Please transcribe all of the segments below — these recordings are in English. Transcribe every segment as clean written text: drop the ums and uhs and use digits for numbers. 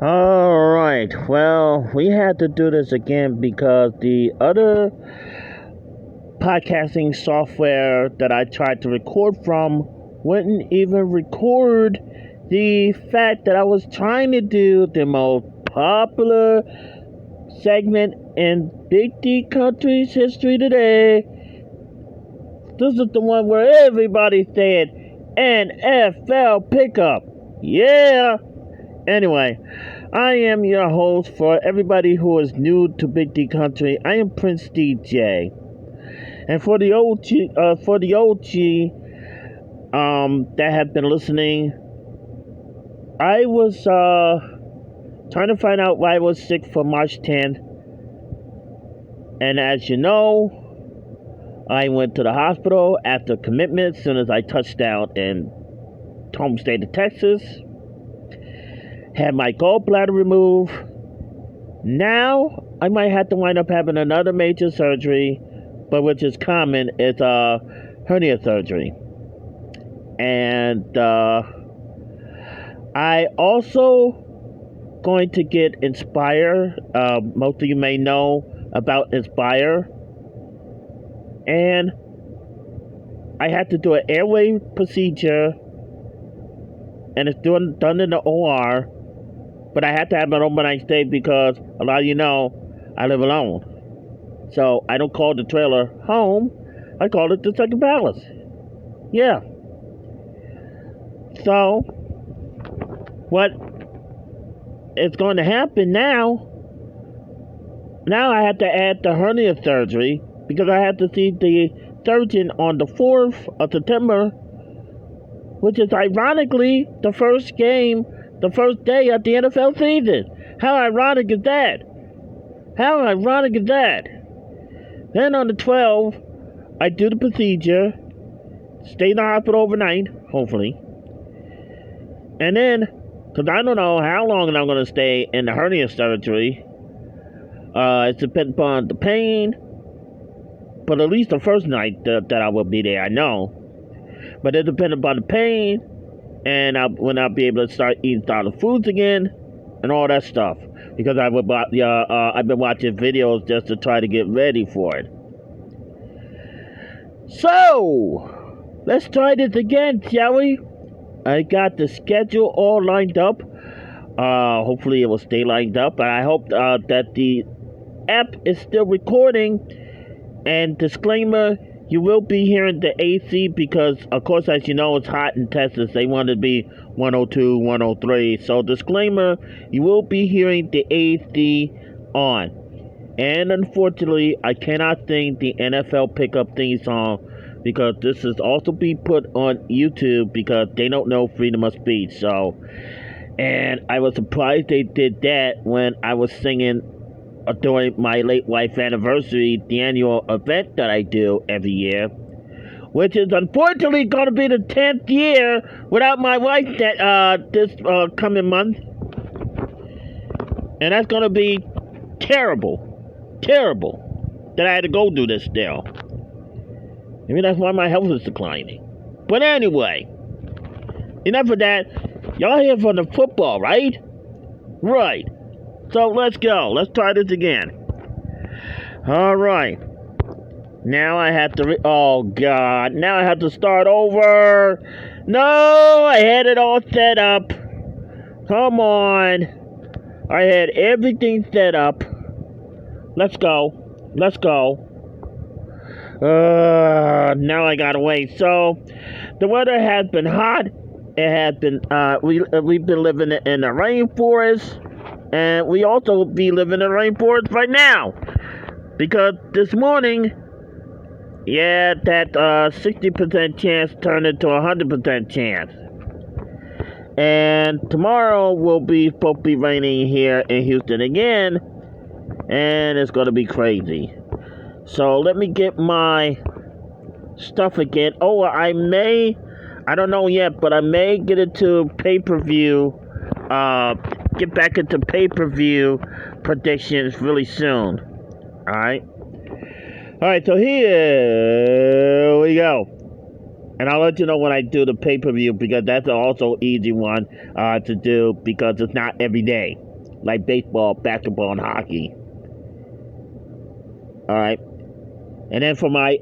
Alright, well, we had to do this again because the other podcasting software that I tried to record from wouldn't even record the fact that I was trying to do the most popular segment in Big D Country's history today. This is the one where everybody said NFL pickup. Yeah! Anyway, I am your host for everybody who is new to Big D Country. I am Prince DJ. And for the OG that have been listening, I was trying to find out why I was sick for March 10th. And as you know, I went to the hospital after commitment as soon as I touched down in home state of Texas. Had my gallbladder removed. Now I might have to wind up having another major surgery, but which is common, is hernia surgery. And I also going to get Inspire. Most of you may know about Inspire. And I had to do an airway procedure, and it's done in the OR. But I had to have an overnight stay because a lot of you know I live alone. So I don't call the trailer home. I call it the second palace. Yeah. So what is going to happen now? Now I have to add the hernia surgery because I have to see the surgeon on the 4th of September, which is ironically the first day of the NFL season. How ironic is that? How ironic is that? Then on the 12th, I do the procedure, stay in the hospital overnight, hopefully. And then, because I don't know how long I'm going to stay in the hernia surgery, it depends upon the pain, but at least the first night that I will be there, I know. But it depends upon the pain, and when I'll be able to start eating solid foods again, and all that stuff. Because I've been watching videos just to try to get ready for it. So, let's try this again, shall we? I got the schedule all lined up. Hopefully it will stay lined up. And I hope that the app is still recording. And disclaimer, you will be hearing the AC because, of course, as you know, it's hot in Texas. They want to be 102, 103. So, disclaimer, you will be hearing the AC on. And unfortunately, I cannot sing the NFL pickup theme song because this is also be put on YouTube because they don't know freedom of speech. So, and I was surprised they did that when I was singing during my late wife's anniversary, the annual event that I do every year, which is unfortunately going to be the 10th year without my wife this coming month, and that's going to be terrible that I had to go do this still. Maybe that's why my health is declining. But anyway, enough of that. Y'all here for the football, right? Right. So let's go. Let's try this again. All right. Now I have to... oh, God. Now I have to start over. No, I had it all set up. Come on. I had everything set up. Let's go. Now I gotta wait. So, the weather has been hot. It has been... we've been living in the rainforest. And we also be living in the rainforest right now. Because this morning, that 60% chance turned into a 100% chance. And tomorrow will be supposed to be raining here in Houston again. And it's going to be crazy. So let me get my stuff again. Oh, I don't know yet, but I may get it to pay-per-view. Get back into pay-per-view predictions really soon. Alright, so here we go. And I'll let you know when I do the pay-per-view because that's also easy one to do because it's not every day. like baseball, basketball, and hockey. All right. And then for my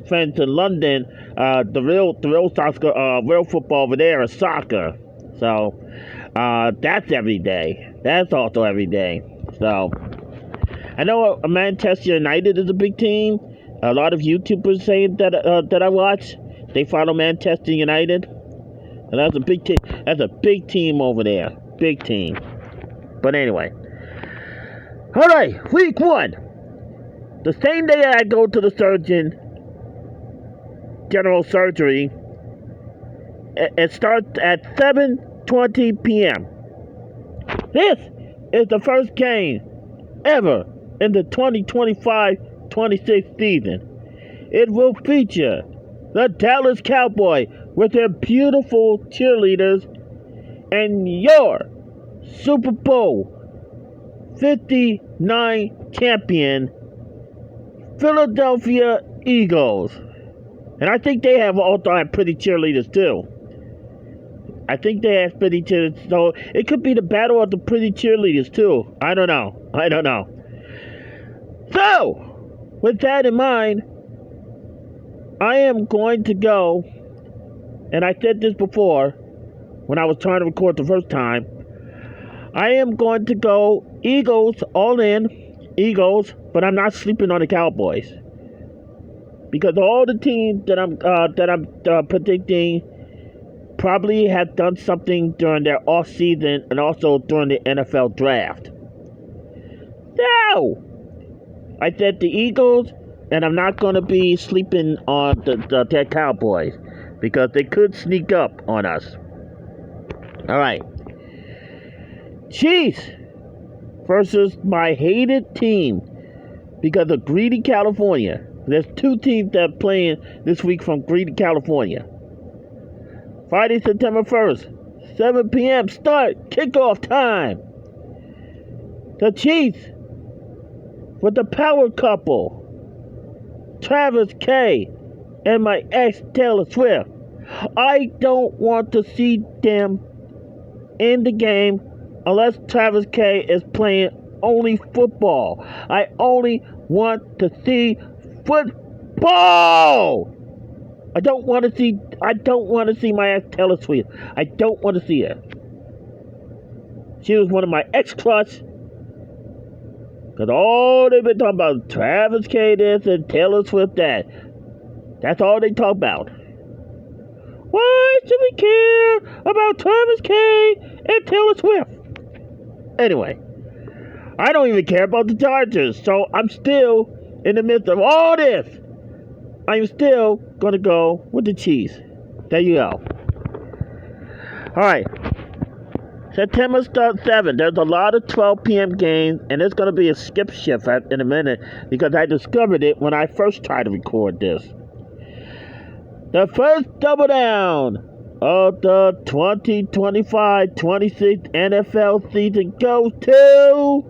friends in London, the real soccer, real football over there is soccer. So that's every day. That's also every day. So I know Manchester United is a big team. A lot of YouTubers saying that I watch, they follow Manchester United. And that's a big team. That's a big team over there. Big team. But anyway. All right, week 1. The same day I go to the surgeon, general surgery, it starts at 7:20 p.m. This is the first game ever in the 2025-26 season. It will feature the Dallas Cowboys with their beautiful cheerleaders and your Super Bowl 59 champion Philadelphia Eagles. And I think they also have pretty cheerleaders too. I think they have pretty cheerleaders. So it could be the battle of the pretty cheerleaders too. I don't know. So, with that in mind, I am going to go, and I said this before when I was trying to record the first time, I am going to go Eagles all in. Eagles, but I'm not sleeping on the Cowboys because all the teams that I'm predicting probably have done something during their off season and also during the NFL draft. So I said the Eagles, and I'm not going to be sleeping on the Cowboys because they could sneak up on us. All right, Chiefs versus my hated team because of Greedy, California. There's 2 teams that are playing this week from Greedy, California. Friday, September 1st, 7 p.m. start, kickoff time. The Chiefs with the power couple, Travis K and my ex Taylor Swift. I don't want to see them in the game unless Travis K is playing only football. I only want to see football. I don't want to see my ex Taylor Swift. I don't want to see her. She was one of my ex-crush. Because all they've been talking about Travis K this and Taylor Swift that. That's all they talk about. Why should we care about Travis K and Taylor Swift? Anyway, I don't even care about the Chargers, so I'm still in the midst of all this. I'm still going to go with the Chiefs. There you go. All right. September 7th. There's a lot of 12 p.m. games, and there's going to be a skip shift in a minute because I discovered it when I first tried to record this. The first double down of the 2025-26 NFL season goes to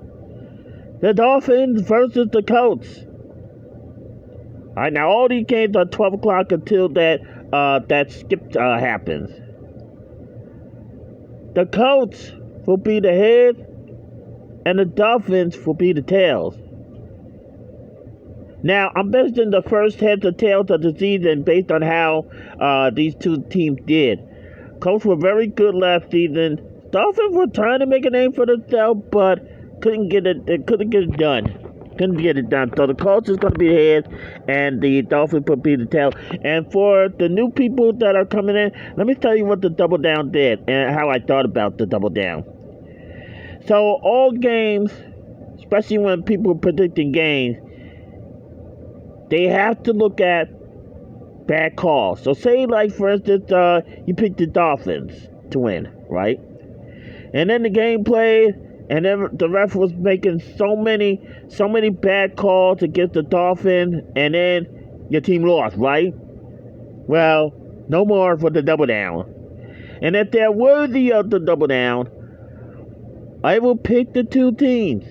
the Dolphins versus the Colts. All right, now all these games are 12 o'clock until that skip happens. The Colts will be the head, and the Dolphins will be the tails. Now, I'm basing the first heads or tails of the season based on how these 2 teams did. Colts were very good last season. Dolphins were trying to make a name for themselves, but couldn't get it done. So the Colts is going to be the head, and the Dolphins will be the tail. And for the new people that are coming in, let me tell you what the double down did and how I thought about the double down. So all games, especially when people are predicting games, they have to look at bad calls. So say, like, for instance, you pick the Dolphins to win, right? And then the game played, and then the ref was making so many bad calls against the Dolphins, and then your team lost, right? Well, no more for the double down. And if they're worthy of the double down, I will pick the 2 teams.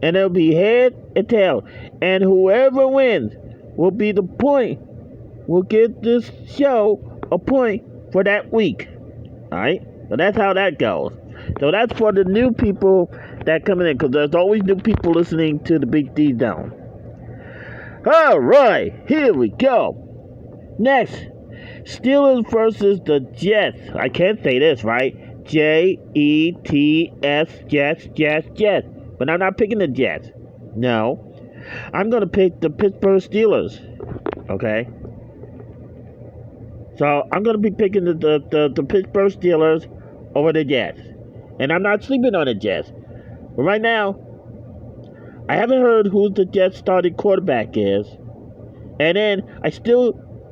And it'll be head and tail. And whoever wins will be the point. Will give this show a point for that week. Alright? So that's how that goes. So that's for the new people that coming in, because there's always new people listening to the Big D Zone. All right, here we go. Next, Steelers versus the Jets. I can't say this, right? Jets, Jets. But I'm not picking the Jets. No. I'm going to pick the Pittsburgh Steelers. Okay? So I'm going to be picking the Pittsburgh Steelers over the Jets. And I'm not sleeping on the Jets. But right now, I haven't heard who the Jets starting quarterback is. And then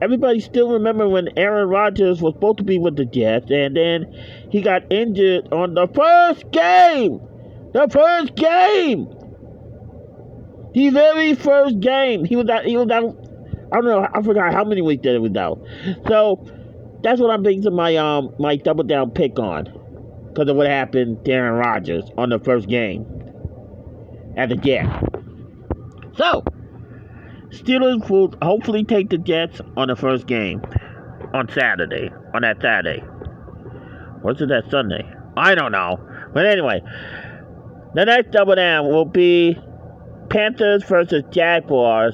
everybody still remember when Aaron Rodgers was supposed to be with the Jets, and then he got injured on the first game. The very first game. He was out, I don't know, I forgot how many weeks that it was out. So that's what I'm basing my double down pick on. Because of what happened to Aaron Rodgers on the first game at the Jets. So Steelers will hopefully take the Jets on the first game on that Saturday. Or is it that Sunday? I don't know. But anyway, the next double down will be Panthers versus Jaguars.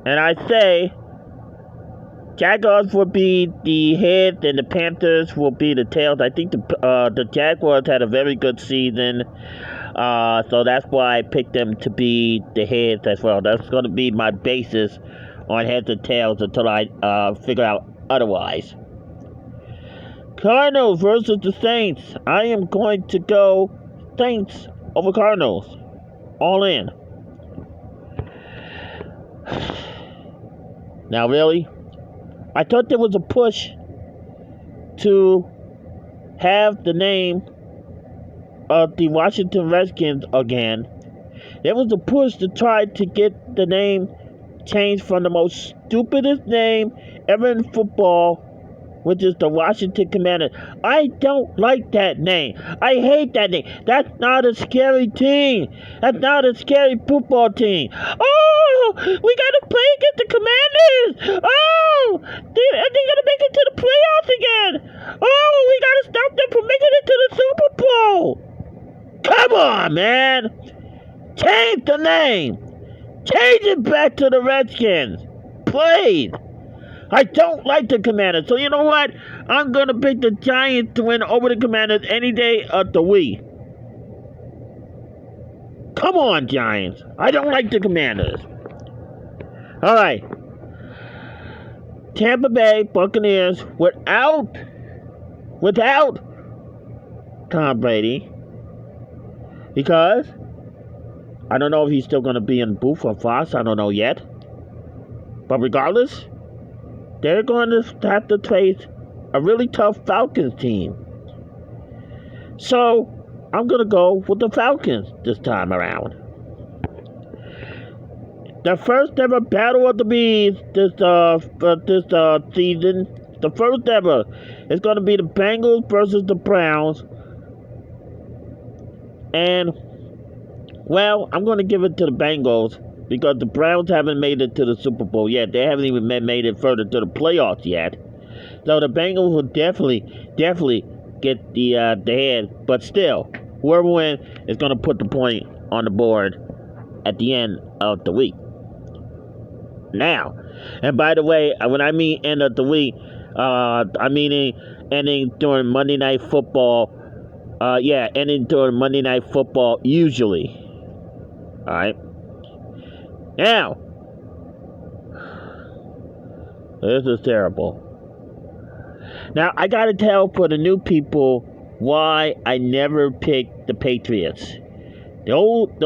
And I say Jaguars will be the heads and the Panthers will be the tails. I think the Jaguars had a very good season. So that's why I picked them to be the heads as well. That's going to be my basis on heads and tails until I figure out otherwise. Cardinals versus the Saints. I am going to go Saints over Cardinals. All in. Now, really? I thought there was a push to have the name of the Washington Redskins again. There was a push to try to get the name changed from the most stupidest name ever in football, which is the Washington Commanders. I don't like that name. I hate that name. That's not a scary team. That's not a scary football team. Oh, we gotta play against the Commanders. Oh, they're gonna make it to the playoffs again. Oh, we gotta stop them from making it to the Super Bowl. Come on, man. Change the name. Change it back to the Redskins. Please. I don't like the Commanders. So you know what? I'm going to pick the Giants to win over the Commanders any day of the week. Come on, Giants. I don't like the Commanders. All right. Tampa Bay Buccaneers without Tom Brady. Because I don't know if he's still going to be in Booth or Fox. I don't know yet. But regardless, they're going to have to face a really tough Falcons team. So I'm going to go with the Falcons this time around. The first ever Battle of the Bees this season, the first ever, is going to be the Bengals versus the Browns. And, well, I'm going to give it to the Bengals because the Browns haven't made it to the Super Bowl yet. They haven't even made it further to the playoffs yet. So the Bengals will definitely get the head. But still, whoever wins is going to put the point on the board at the end of the week. Now, and by the way, when I mean end of the week, I mean ending during Monday Night Football. Ending during Monday Night Football usually. Alright. Now, this is terrible. Now, I gotta tell for the new people why I never picked the Patriots. The OG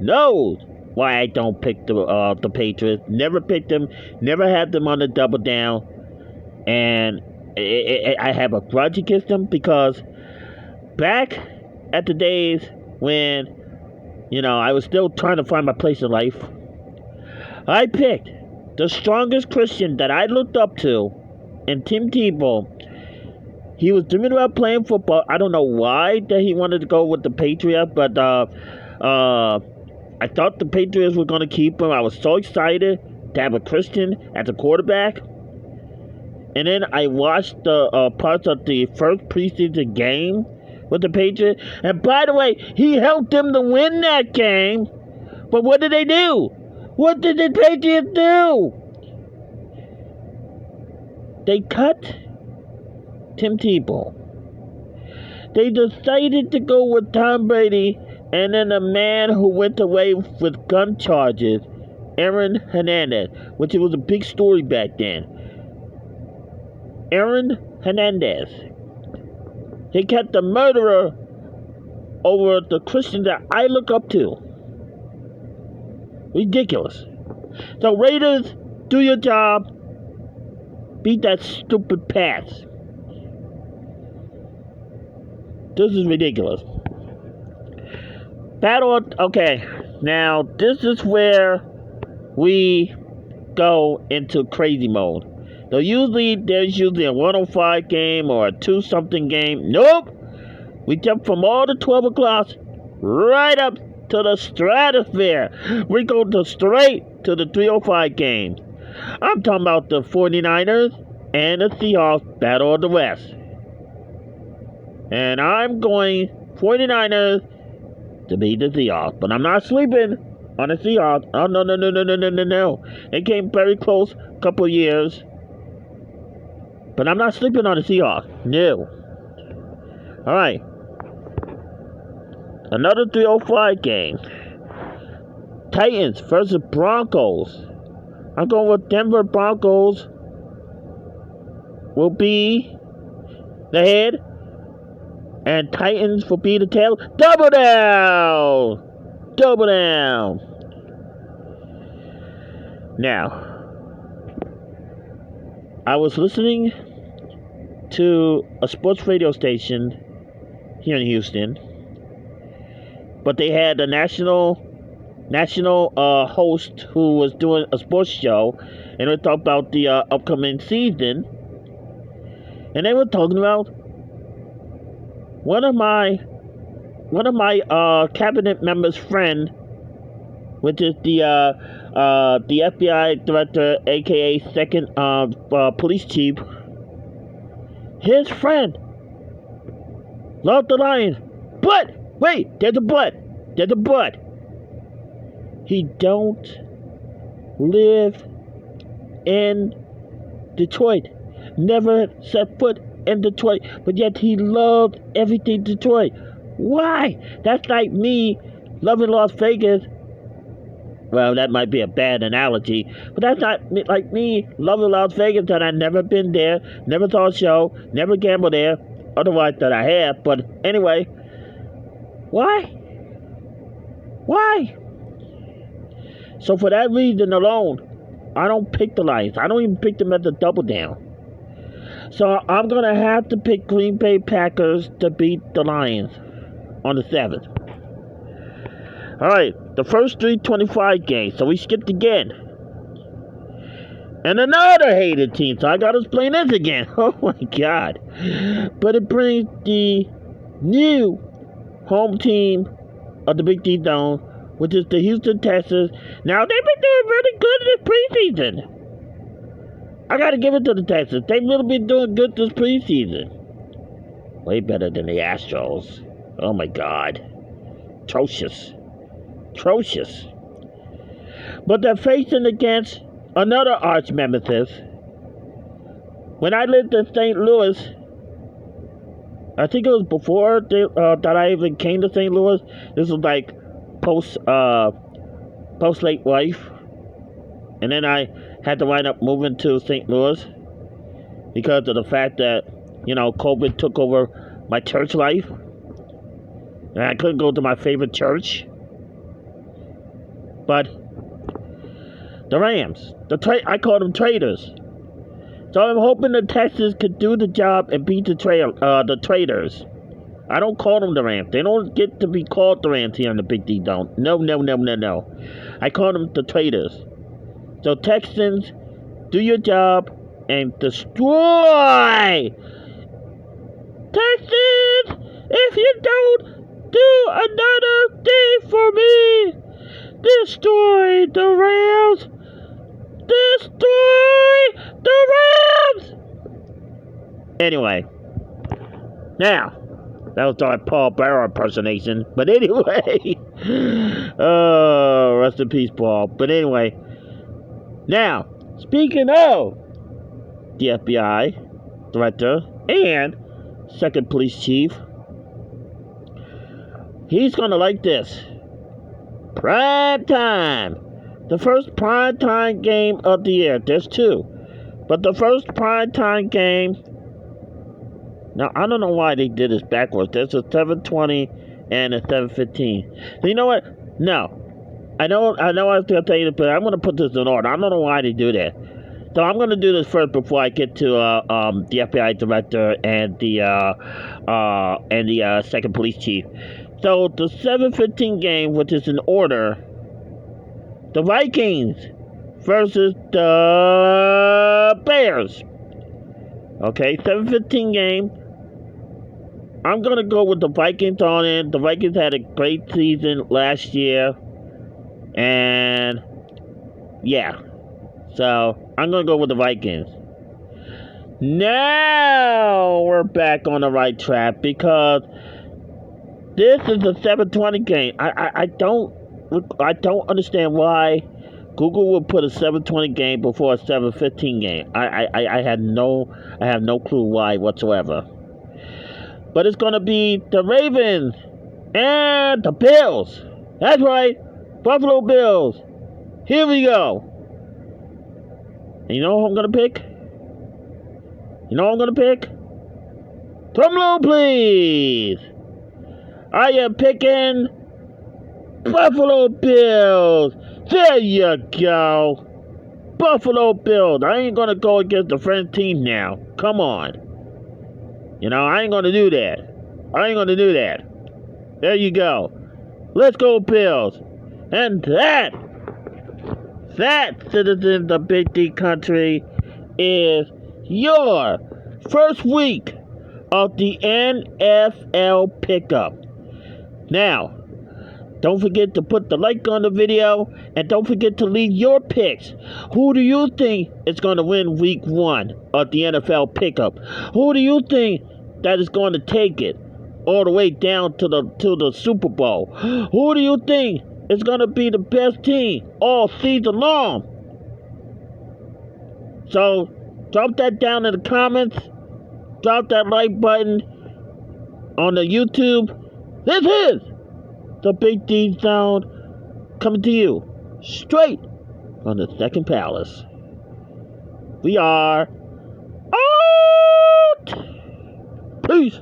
knows why I don't pick the Patriots. Never picked them. Never had them on the double down. And I have a grudge against them because back at the days when, I was still trying to find my place in life, I picked the strongest Christian that I looked up to in Tim Tebow. He was dreaming about playing football. I don't know why that he wanted to go with the Patriots, but I thought the Patriots were going to keep him. I was so excited to have a Christian as a quarterback. And then I watched the parts of the first preseason game with the Patriots. And by the way, he helped them to win that game. But what did they do? What did the Patriots do? They cut Tim Tebow. They decided to go with Tom Brady and then a man who went away with gun charges, Aaron Hernandez, which was a big story back then. Aaron Hernandez. He kept the murderer over the Christian that I look up to. Ridiculous. So Raiders, do your job. Beat that stupid pass. This is ridiculous. Okay, now this is where we go into crazy mode. So there's usually a 105 game or a 2-something game. Nope. We jump from all the 12 o'clocks right up to the stratosphere. We go straight to the 305 game. I'm talking about the 49ers and the Seahawks Battle of the West. And I'm going 49ers to beat the Seahawks. But I'm not sleeping on the Seahawks. Oh, no. It came very close a couple of years. But I'm not sleeping on the Seahawks. No. Alright. Another 305 game. Titans versus Broncos. I'm going with Denver Broncos will be the head. And Titans will be the tail. Double down! Double down! Now, I was listening to a sports radio station here in Houston, but they had a national host who was doing a sports show, and they talked about the upcoming season, and they were talking about one of my cabinet members' friend, which is the FBI director, aka second police chief. His friend loved the Lions, but wait, there's a but. He don't live in Detroit. Never set foot in Detroit, but yet he loved everything Detroit. Why? That's like me loving Las Vegas. Well, that might be a bad analogy, but that's not like me loving Las Vegas that I've never been there, never saw a show, never gambled there, otherwise that I have. But anyway, why? So for that reason alone, I don't pick the Lions. I don't even pick them at the double down. So I'm going to have to pick Green Bay Packers to beat the Lions on the 7th. Alright, the first 325 games. So we skipped again. And another hated team. So I got to explain this again. Oh my God. But it brings the new home team of the Big D Zone, which is the Houston Texans. Now, they've been doing really good this preseason. I gotta give it to the Texans. They've really been doing good this preseason. Way better than the Astros. Oh my God. Atrocious. But they're facing against another arch nemesis. When I lived in St. Louis, I think it was before that I even came to St. Louis. This was like post late life. And then I had to wind up moving to St. Louis because of the fact that, COVID took over my church life. And I couldn't go to my favorite church. But the Rams, I call them traitors. So I'm hoping the Texans could do the job and beat the traitors. I don't call them the Rams. They don't get to be called the Rams here in the Big D Zone. No. I call them the traitors. So Texans, do your job and destroy. Texans, if you don't do another thing for me, destroy the Rams. Destroy the Rams. Anyway, now, that was our Paul Bearer impersonation. But anyway, rest in peace, Paul. But anyway, now, speaking of the FBI director and second police chief, he's gonna like this. Prime time. The first prime time game of the year. There's two. But the first prime time game. Now, I don't know why they did this backwards. There's a 7:20 and a 7:15. So you know what? No. I know I was going to tell you, but I'm going to put this in order. I don't know why they do that. So I'm going to do this first before I get to the FBI director and the second police chief. So the 7:15 game, which is in order, the Vikings versus the Bears. Okay, 7:15 game. I'm gonna go with the Vikings on it. The Vikings had a great season last year, and yeah, so I'm gonna go with the Vikings. Now we're back on the right track because this is a 7:20 game. I don't understand why Google would put a 7:20 game before a 7:15 game. I have no clue why whatsoever. But it's gonna be the Ravens and the Bills. That's right, Buffalo Bills. Here we go. And you know who I'm gonna pick? Drum roll, please. I am picking Buffalo Bills. There you go. Buffalo Bills. I ain't gonna go against the French team now. Come on. I ain't gonna do that. There you go. Let's go, Bills. And that, citizens of Big D Country, is your first week of the NFL pickup. Now, don't forget to put the like on the video, and don't forget to leave your picks. Who do you think is going to win week 1 of the NFL pickup? Who do you think that is going to take it all the way down to the Super Bowl? Who do you think is going to be the best team all season long? So, drop that down in the comments. Drop that like button on the YouTube. This is the Big D Zone coming to you straight from the Second Palace. We are out. Peace.